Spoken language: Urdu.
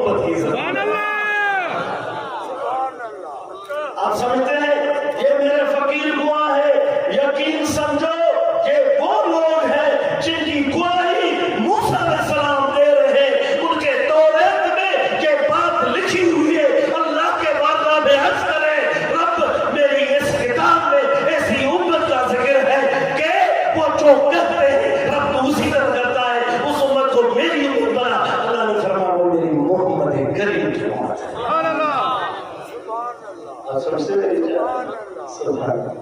محبت کی ضرورت ہے۔ آپ سمجھتے ہیں یہ میرے فقیر گواہ ہے، یقین سمجھو یہ وہ لوگ ہیں جن کی گواہی موسیٰ علیہ السلام دے رہے ہیں، ان کے توریت میں یہ بات لکھی ہوئی ہے۔ اللہ کے وعدہ میں عرض کرے رب میری اس کتاب میں ایسی امت کا ذکر ہے کہ وہ جو کہتے ہیں رب اسی طرح کرتا ہے، اس امت کو میری امت بنا۔ اللہ نے فرمایا وہ میری محمد کریم کی امت ہے۔ آپ سمجھتے ہیں؟ سبحان اللہ۔